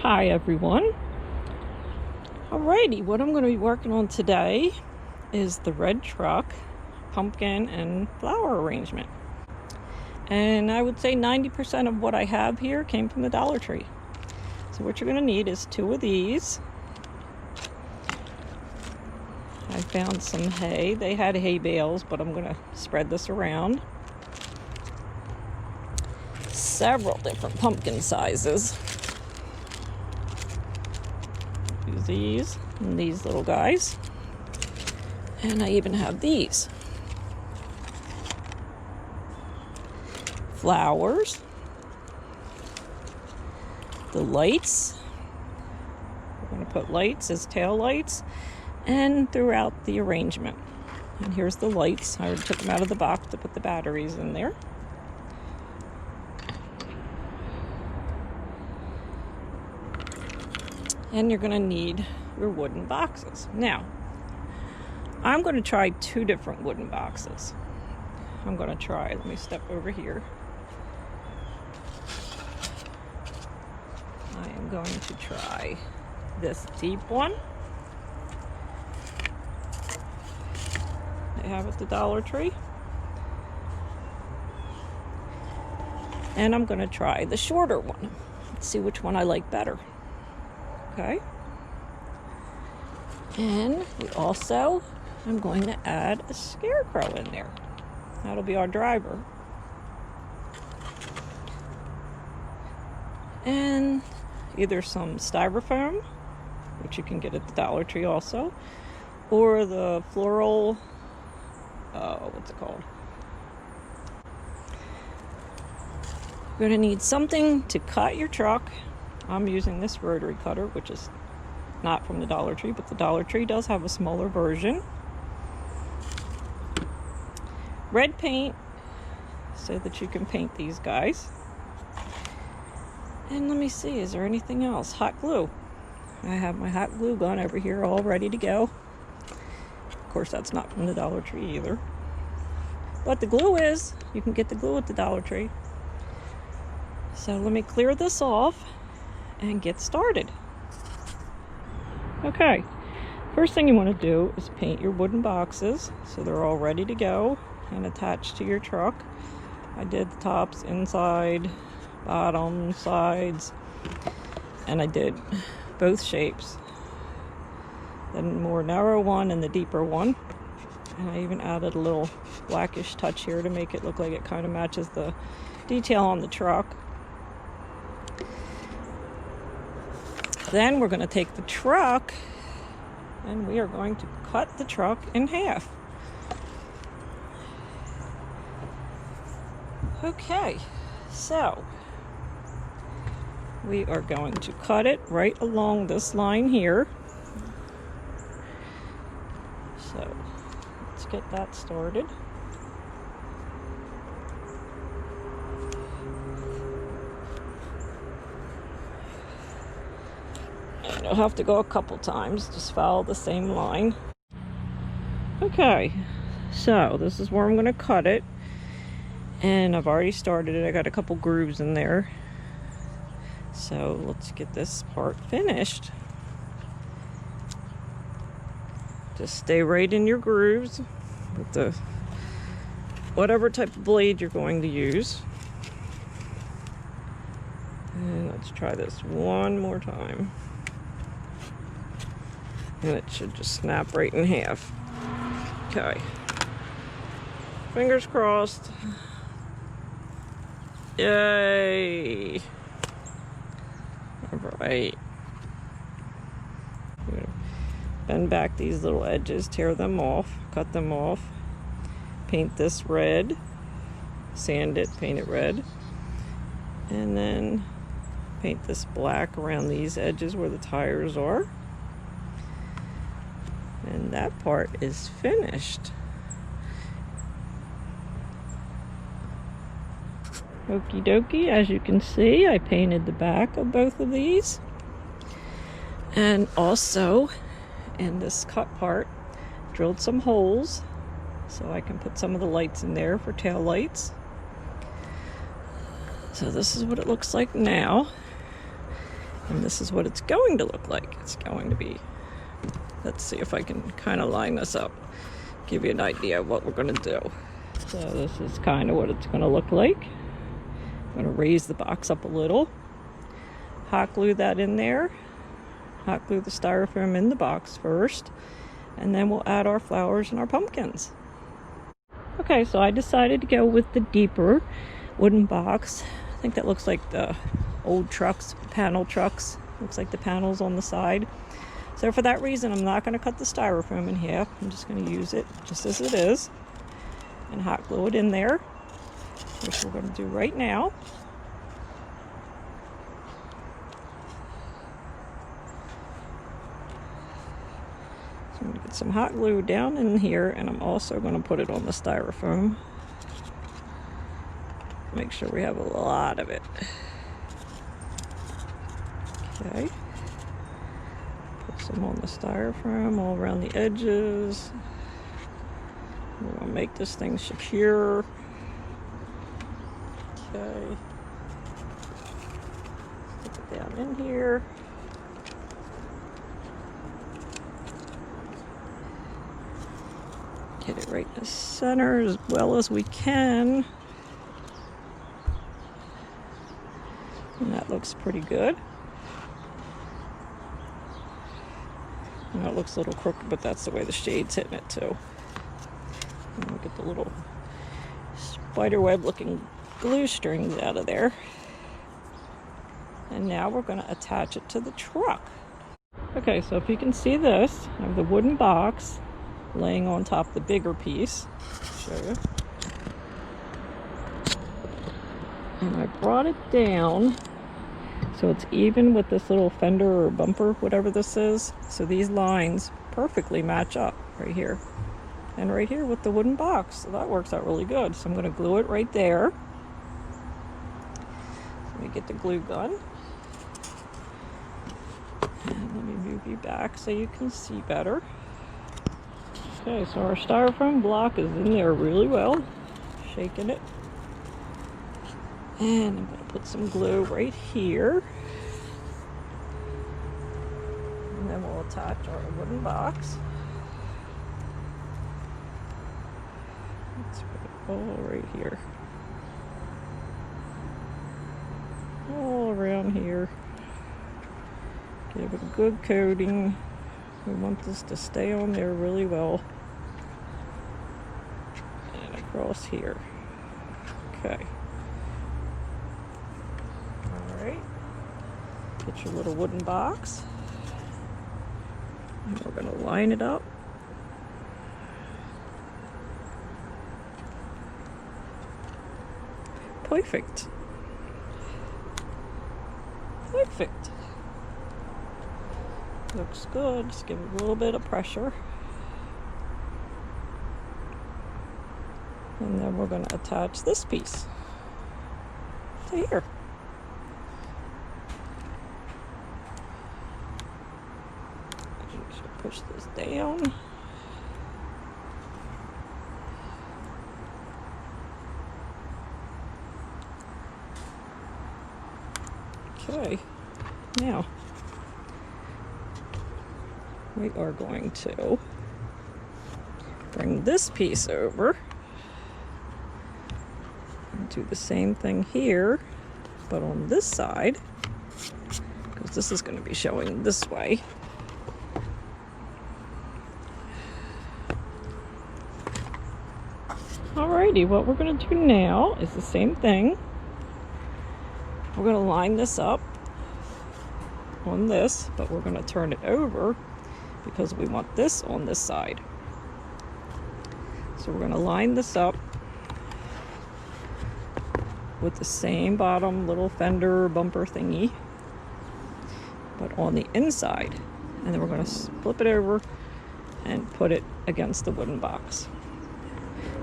Hi everyone. Alrighty, what I'm going to be working on today is the red truck, pumpkin, and flower arrangement. And I would say 90% of what I have here came from the Dollar Tree. So what you're going to need is 2 of these. I found some hay. They had hay bales, but I'm going to spread this around. Several different pumpkin sizes. Use these and these little guys. And I even have these. Flowers. The lights. We're going to put lights as tail lights and throughout the arrangement. And here's the lights. I already took them out of the box to put the batteries in there. And you're going to need your wooden boxes. Now, I'm going to try 2 different wooden boxes. I'm going to try, let me step over here. I am going to try this deep one. They have at the Dollar Tree. And I'm going to try the shorter one. Let's see which one I like better. Okay. And we also, I'm going to add a scarecrow in there. That'll be our driver. And either some Styrofoam, which you can get at the Dollar Tree also, or the Floral, what's it called? You're going to need something to cut your truck. I'm using this rotary cutter, which is not from the Dollar Tree, but the Dollar Tree does have a smaller version. Red paint, so that you can paint these guys. And let me see, is there anything else? Hot glue. I have my hot glue gun over here all ready to go. Of course, that's not from the Dollar Tree either. But the glue is. You can get the glue at the Dollar Tree. So let me clear this off and get started. Okay, first thing you want to do is paint your wooden boxes so they're all ready to go and attached to your truck. I did the tops, inside, bottom, sides, and I did both shapes. The more narrow one and the deeper one. And I even added a little blackish touch here to make it look like it kind of matches the detail on the truck. Then we're going to take the truck and we are going to cut the truck in half. Okay, so we are going to cut it right along this line here. So let's get that started. And you'll have to go a couple times, just follow the same line. Okay, so this is where I'm going to cut it. And I've already started it. I got a couple grooves in there. So let's get this part finished. Just stay right in your grooves with the whatever type of blade you're going to use. And let's try this one more time. And it should just snap right in half. Okay. Fingers crossed. Yay! Alright. Bend back these little edges, tear them off, cut them off. Paint this red. Sand it, paint it red. And then paint this black around these edges where the tires are. And that part is finished. Okie dokie, as you can see, I painted the back of both of these. And also, in this cut part, drilled some holes so I can put some of the lights in there for tail lights. So this is what it looks like now. And this is what it's going to look like. It's going to be, let's see if I can kind of line this up, give you an idea of what we're going to do. So this is kind of what it's going to look like. I'm going to raise the box up a little, hot glue that in there, hot glue the styrofoam in the box first, and then we'll add our flowers and our pumpkins. Okay, so I decided to go with the deeper wooden box. I think that looks like the old trucks, panel trucks. Looks like the panels on the side. So for that reason, I'm not going to cut the styrofoam in half. I'm just going to use it just as it is and hot glue it in there, which we're going to do right now. So I'm going to get some hot glue down in here, and I'm also going to put it on the styrofoam. Make sure we have a lot of it. Okay. Put some on the styrofoam all around the edges. We're going to make this thing secure. Okay. Stick it down in here. Get it right in the center as well as we can. And that looks pretty good. And it looks a little crooked, but that's the way the shade's hitting it too. And we'll get the little spiderweb looking glue strings out of there. And now we're going to attach it to the truck. Okay, so if you can see this, I have the wooden box laying on top of the bigger piece. I'll show you. And I brought it down so it's even with this little fender or bumper, whatever this is. So these lines perfectly match up right here. And right here with the wooden box. So that works out really good. So I'm going to glue it right there. Let me get the glue gun. And let me move you back so you can see better. Okay, so our styrofoam block is in there really well. Shaking it. And I'm going to put some glue right here. And then we'll attach our wooden box. Let's put it all right here. All around here. Give it a good coating. We want this to stay on there really well. And across here. Okay. Alright. Get your little wooden box. And we're going to line it up. Perfect. Perfect. Looks good. Just give it a little bit of pressure. And then we're going to attach this piece to here. Push this down. Okay, now we are going to bring this piece over and do the same thing here, but on this side, because this is going to be showing this way. Alrighty, what we're going to do now is the same thing. We're going to line this up on this, but we're going to turn it over because we want this on this side. So we're going to line this up with the same bottom little fender bumper thingy, but on the inside. And then we're going to flip it over and put it against the wooden box.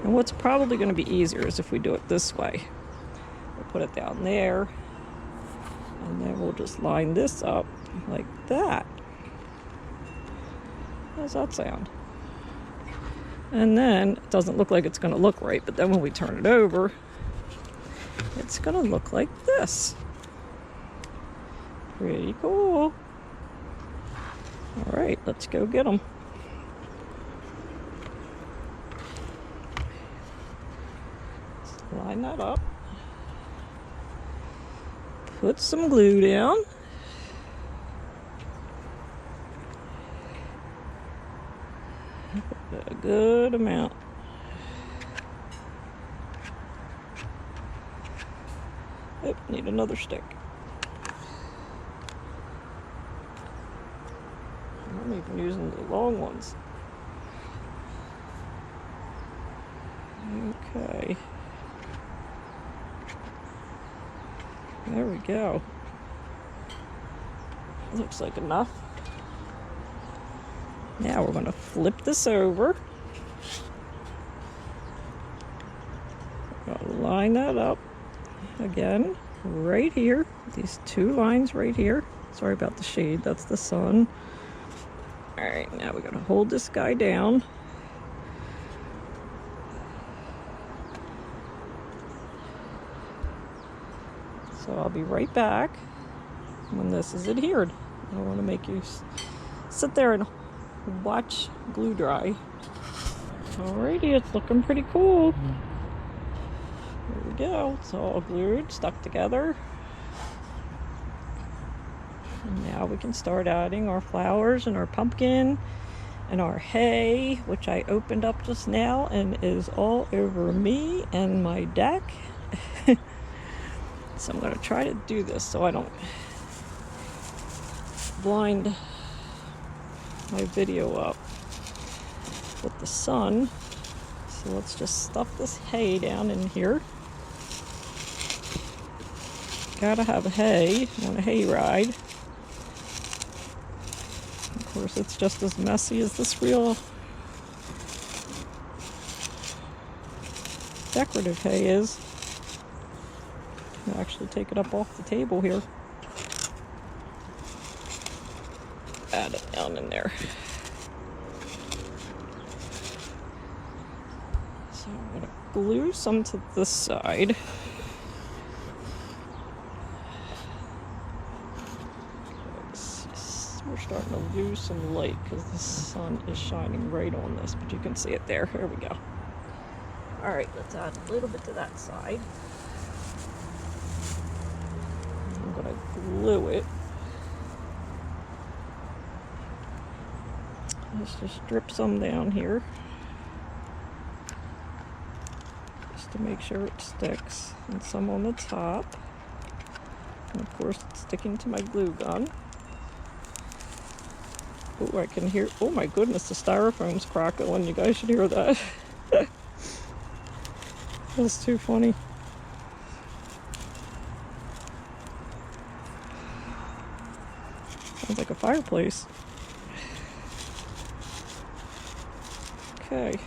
And what's probably going to be easier is if we do it this way. We'll put it down there, and then we'll just line this up like that. How's that sound? And then it doesn't look like it's going to look right, but then when we turn it over, it's going to look like this. Pretty cool. All right, let's go get them. Line that up. Put some glue down. Put a good amount. Oh, need another stick. I'm even using the long ones. Okay. There we go. Looks like enough. Now we're going to flip this over. Line that up again right here. These two lines right here. Sorry about the shade, that's the sun. All right, now we're going to hold this guy down. So I'll be right back when this is adhered. I don't want to make you sit there and watch glue dry. Alrighty, it's looking pretty cool. There we go. It's all glued, stuck together. And now we can start adding our flowers and our pumpkin and our hay, which I opened up just now and is all over me and my deck. So I'm going to try to do this so I don't blind my video up with the sun. So let's just stuff this hay down in here. Gotta have hay on a hay ride. Of course, it's just as messy as this real decorative hay is. I'll actually take it up off the table here. Add it down in there. So I'm going to glue some to this side. We're starting to lose some light because the sun is shining right on this, but you can see it there. Here we go. All right, let's add a little bit to that side. I'm going to glue it. Let's just drip some down here, just to make sure it sticks, and some on the top. And of course, it's sticking to my glue gun. Oh, I can hear, oh my goodness, the styrofoam's crackling. You guys should hear that. That's too funny. Sounds like a fireplace. Okay.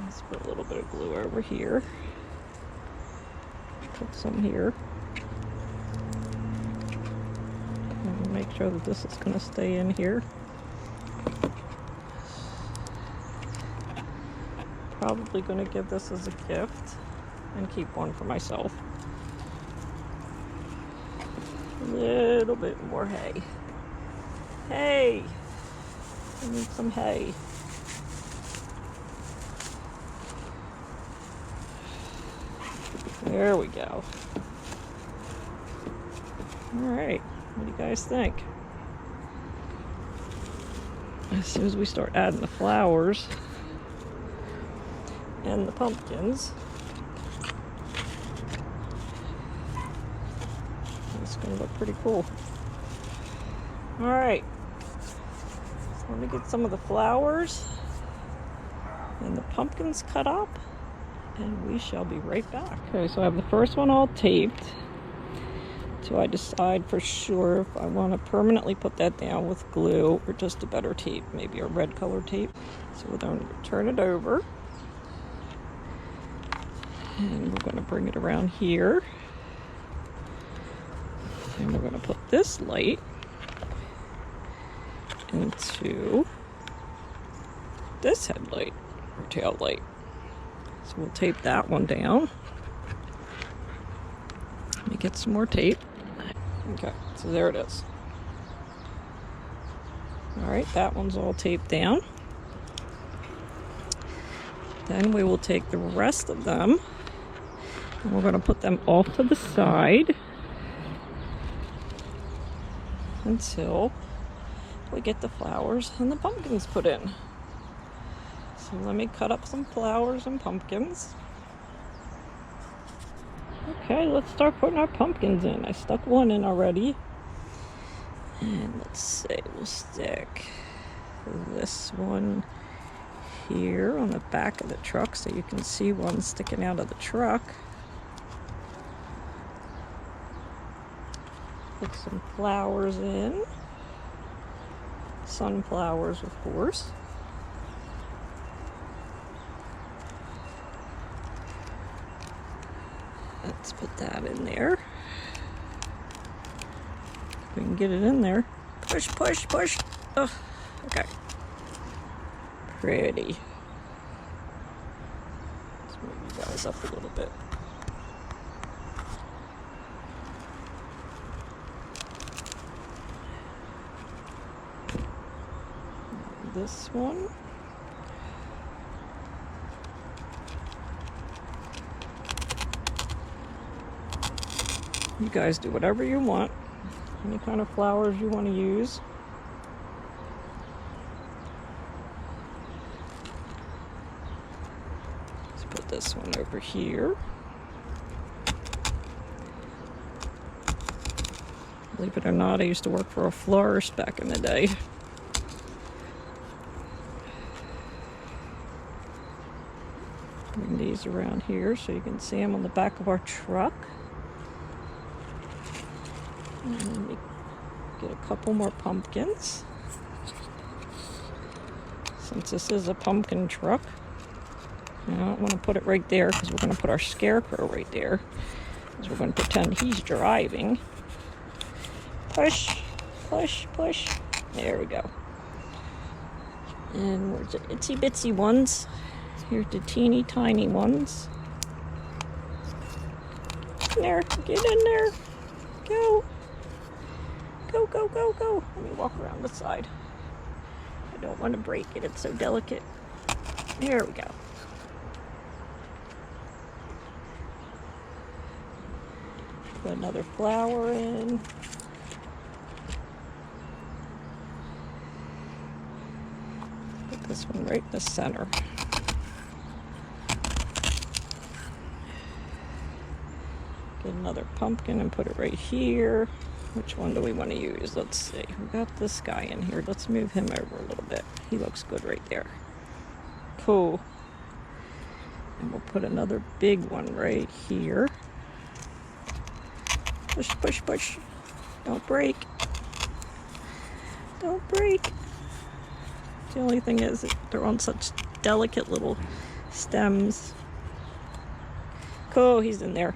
Let's put a little bit of glue over here. Put some here. And make sure that this is going to stay in here. Probably going to give this as a gift and keep one for myself. A little bit more hay. Hay! I need some hay. There we go. Alright, what do you guys think? As soon as we start adding the flowers and the pumpkins, it's going to look pretty cool. Alright. Let me get some of the flowers and the pumpkins cut up, and we shall be right back. Okay, so I have the first one all taped. So I decide for sure if I want to permanently put that down with glue or just a better tape, maybe a red color tape. So we're going to turn it over. And we're going to bring it around here. And we're going to put this light into this headlight or tail light. So we'll tape that one down. me get some more tape. Okay, so there it is. Alright, that one's all taped down. Then we will take the rest of them and we're going to put them off to the side until we get the flowers and the pumpkins put in. So let me cut up some flowers and pumpkins. Okay, let's start putting our pumpkins in. I stuck one in already. And let's see, we'll stick this one here on the back of the truck so you can see one sticking out of the truck. Put some flowers in. Sunflowers, of course. Let's put that in there. If we can get it in there. Push, push, push. Oh, okay. Pretty. Let's move you guys up a little bit. And this one. You guys do whatever you want. Any kind of flowers you want to use. Let's put this one over here. Believe it or not, I used to work for a florist back in the day. Bring these around here so you can see them on the back of our truck. And let me get a couple more pumpkins. Since this is a pumpkin truck, I don't want to put it right there because we're going to put our scarecrow right there. Because we're going to pretend he's driving. Push, push, push. There we go. And where's the itsy bitsy ones? Here's the teeny tiny ones. In there, get in there. Go. Go, go, go, go. Let me walk around the side. I don't want to break it. It's so delicate. There we go. Put another flower in. Put this one right in the center. Get another pumpkin and put it right here. Which one do we want to use? Let's see. We got this guy in here. Let's move him over a little bit. He looks good right there. Cool. And we'll put another big one right here. Push, push, push. Don't break. Don't break. The only thing is they're on such delicate little stems. Cool, he's in there.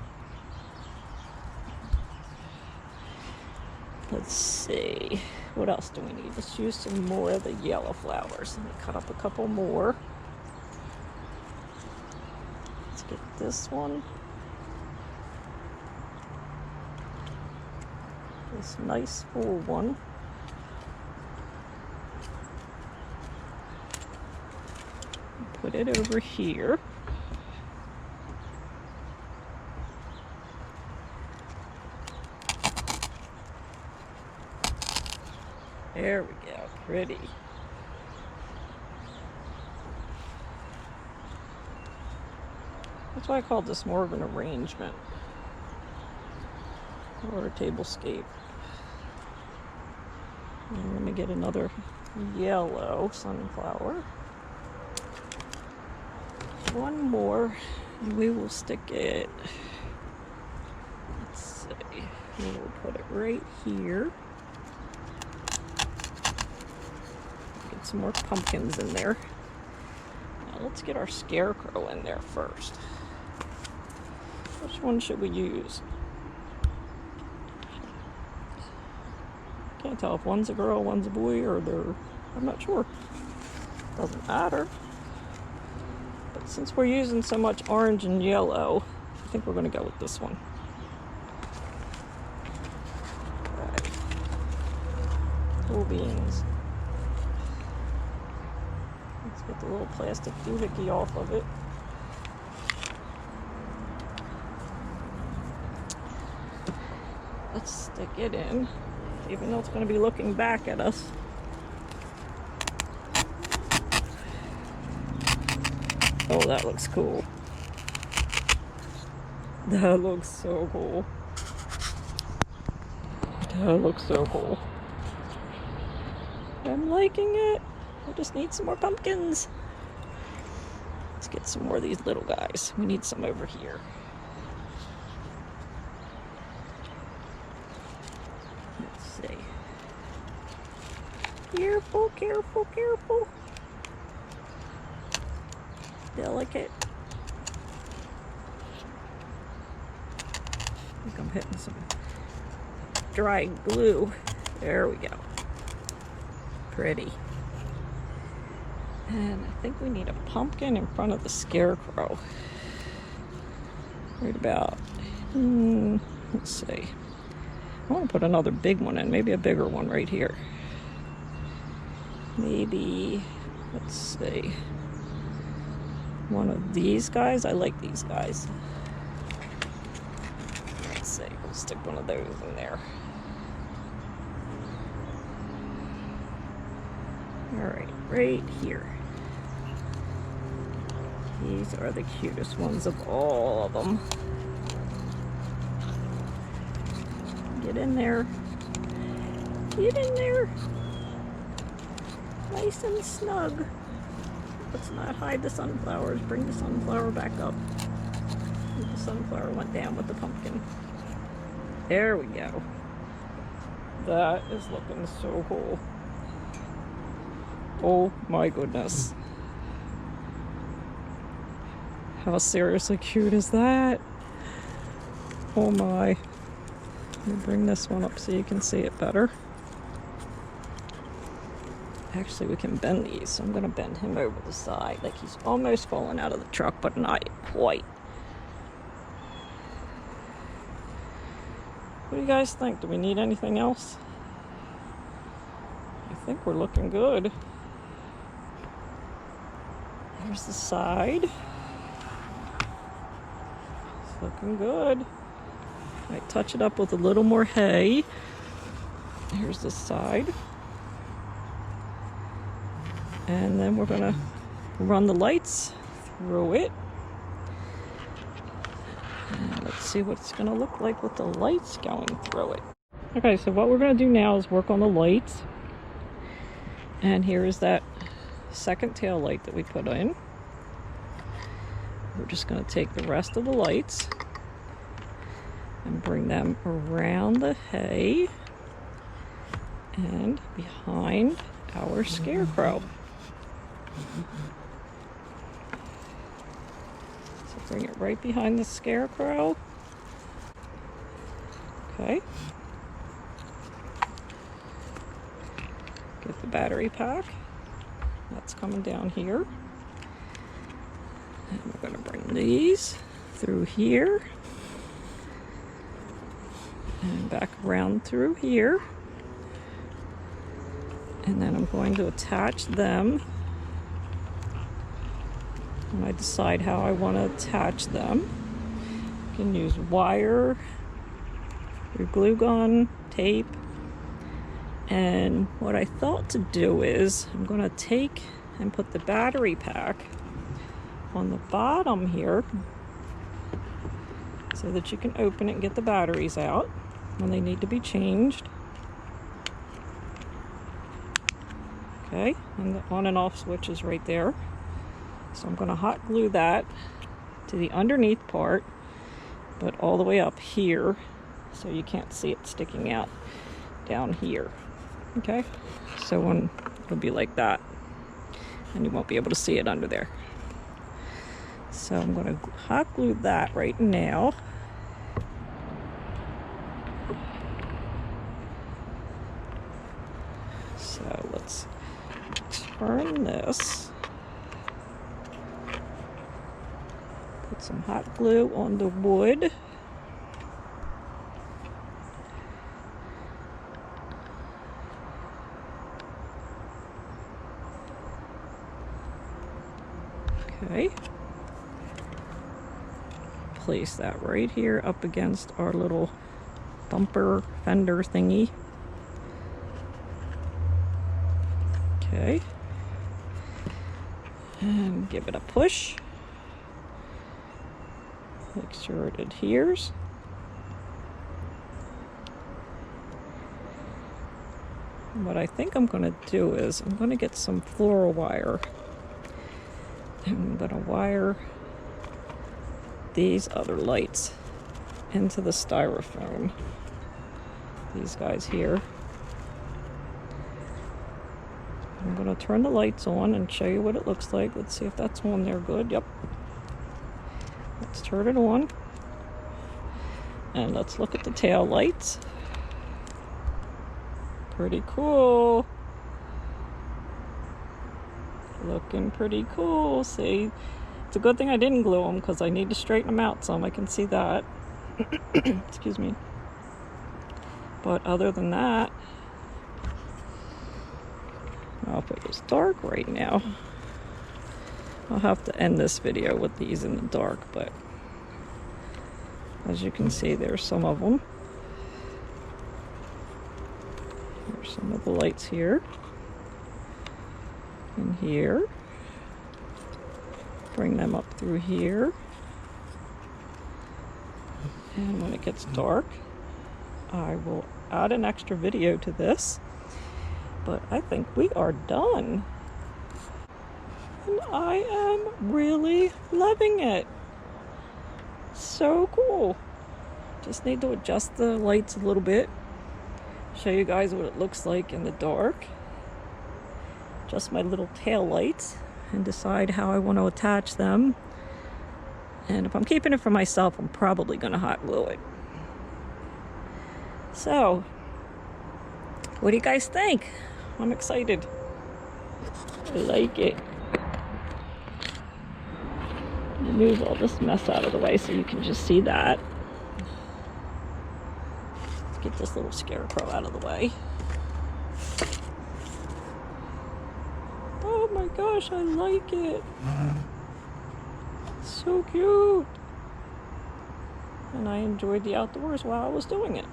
Let's see, what else do we need? Let's use some more of the yellow flowers. Let me cut up a couple more. Let's get this one. This nice full one. Put it over here. There we go, pretty. That's why I called this more of an arrangement or a tablescape. And let me get another yellow sunflower. One more, and we will stick it. Let's see, we will put it right here. Some more pumpkins in there. Now let's get our scarecrow in there first. Which one should we use? Can't tell if one's a girl, one's a boy, or I'm not sure. Doesn't matter. But since we're using so much orange and yellow, I think we're going to go with this one. beans. Let's get the little plastic doohickey off of it. Let's stick it in, even though it's going to be looking back at us. Oh, that looks cool. That looks so cool. That looks so cool. I'm liking it. I just need some more pumpkins. Let's get some more of these little guys. We need some over here. Let's see. Careful, careful, careful. Delicate. I think I'm hitting some dry glue. There we go. Pretty. And I think we need a pumpkin in front of the scarecrow. Right about, let's see. I want to put another big one in, maybe a bigger one right here. Maybe, let's see, one of these guys. I like these guys. Let's see, we'll stick one of those in there. Alright, right here. These are the cutest ones of all of them. Get in there. Get in there. Nice and snug. Let's not hide the sunflowers. Bring the sunflower back up. The sunflower went down with the pumpkin. There we go. That is looking so cool. Oh my goodness. How seriously cute is that? Oh my. Let me bring this one up so you can see it better. Actually, we can bend these, so I'm going to bend him over the side. Like he's almost falling out of the truck, but not quite. What do you guys think? Do we need anything else? I think we're looking good. Here's the side. It's looking good. Might touch it up with a little more hay. Here's the side. And then we're gonna run the lights through it. And let's see what it's gonna look like with the lights going through it. Okay, so what we're gonna do now is work on the lights. And here is that second tail light that we put in. We're just going to take the rest of the lights and bring them around the hay and behind our scarecrow. So bring it right behind the scarecrow. Okay. Get the battery pack. That's coming down here. And we're going to bring these through here. And back around through here. And then I'm going to attach them. And I decide how I want to attach them. You can use wire, your glue gun, tape. And what I thought to do is I'm going to take and put the battery pack on the bottom here so that you can open it and get the batteries out when they need to be changed. Okay, and the on and off switch is right there. So I'm going to hot glue that to the underneath part, but all the way up here so you can't see it sticking out down here. Okay, so when it'll be like that and you won't be able to see it under there. So I'm going to hot glue that right now. So let's turn this. Put some hot glue on the wood. place that right here up against our little bumper fender thingy. Okay. And give it a push. Make sure it adheres. What I think I'm going to do is I'm going to get some floral wire. I'm going to wire these other lights into the styrofoam. These guys here. I'm going to turn the lights on and show you what it looks like. Let's see if that's on there good. Yep. Let's turn it on. And let's look at the tail lights. Pretty cool. Looking pretty cool. See, it's a good thing I didn't glue them because I need to straighten them out some. I can see that. Excuse me. But other than that, well, if it was dark right now, I'll have to end this video with these in the dark, but as you can see, there's some of them. There's some of the lights here and here. Bring them up through here. And when it gets dark, I will add an extra video to this. But I think we are done. And I am really loving it. So cool. Just need to adjust the lights a little bit. Show you guys what it looks like in the dark. Just my little tail lights and decide how I want to attach them. And if I'm keeping it for myself, I'm probably going to hot glue it. So, what do you guys think? I'm excited. I like it. Move all this mess out of the way so you can just see that. Let's get this little scarecrow out of the way. Oh my gosh, I like it. So cute. And I enjoyed the outdoors while I was doing it.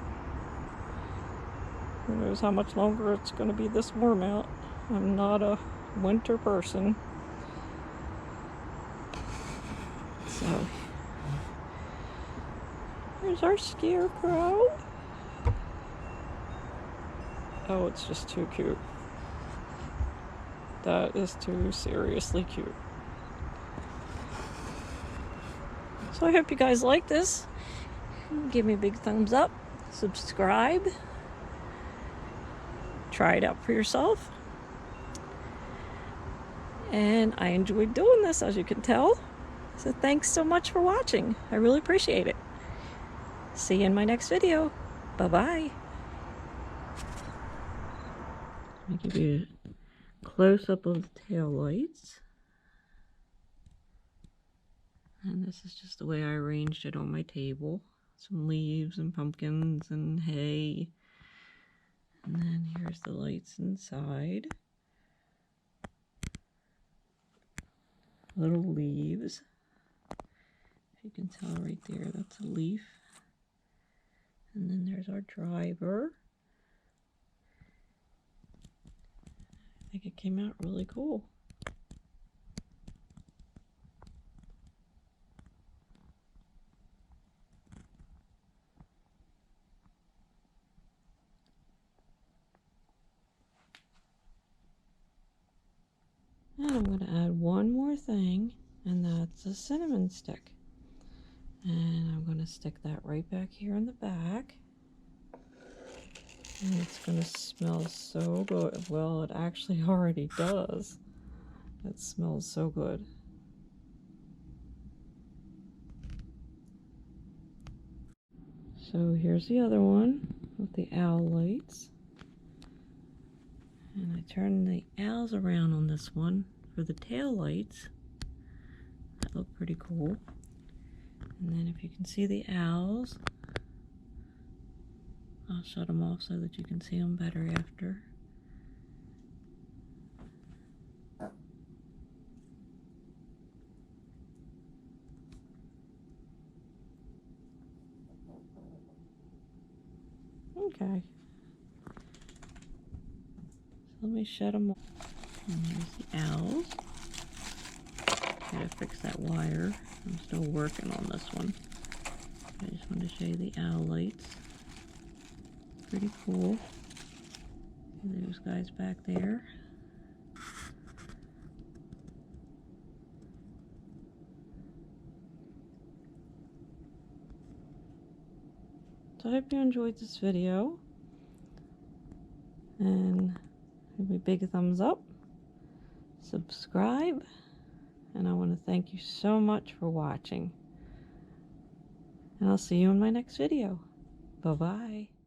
Who knows how much longer it's going to be this warm out. I'm not a winter person. So, here's our scarecrow. Oh, it's just too cute. That is too seriously cute. So I hope you guys like this. Give me a big thumbs up. Subscribe. Try it out for yourself. And I enjoyed doing this, as you can tell. So thanks so much for watching. I really appreciate it. See you in my next video. Bye-bye. I'll give you a close-up of the tail lights. And this is just the way I arranged it on my table. Some leaves and pumpkins and hay. And then here's the lights inside. Little leaves. If you can tell right there, that's a leaf. And then there's our driver. I think it came out really cool. And I'm going to add one more thing, and that's a cinnamon stick. And I'm going to stick that right back here in the back. And it's going to smell so good. Well, it actually already does. It smells so good. So here's the other one with the owl lights. And I turn the owls around on this one for the tail lights. That look pretty cool. And then if you can see the owls, I'll shut them off so that you can see them better after. Okay. So let me shut them off. And here's the owls. Gotta fix that wire. I'm still working on this one. I just wanted to show you the owl lights. Pretty cool. And those guys back there. So I hope you enjoyed this video. And give me a big thumbs up. Subscribe. And I want to thank you so much for watching. And I'll see you in my next video. Bye-bye.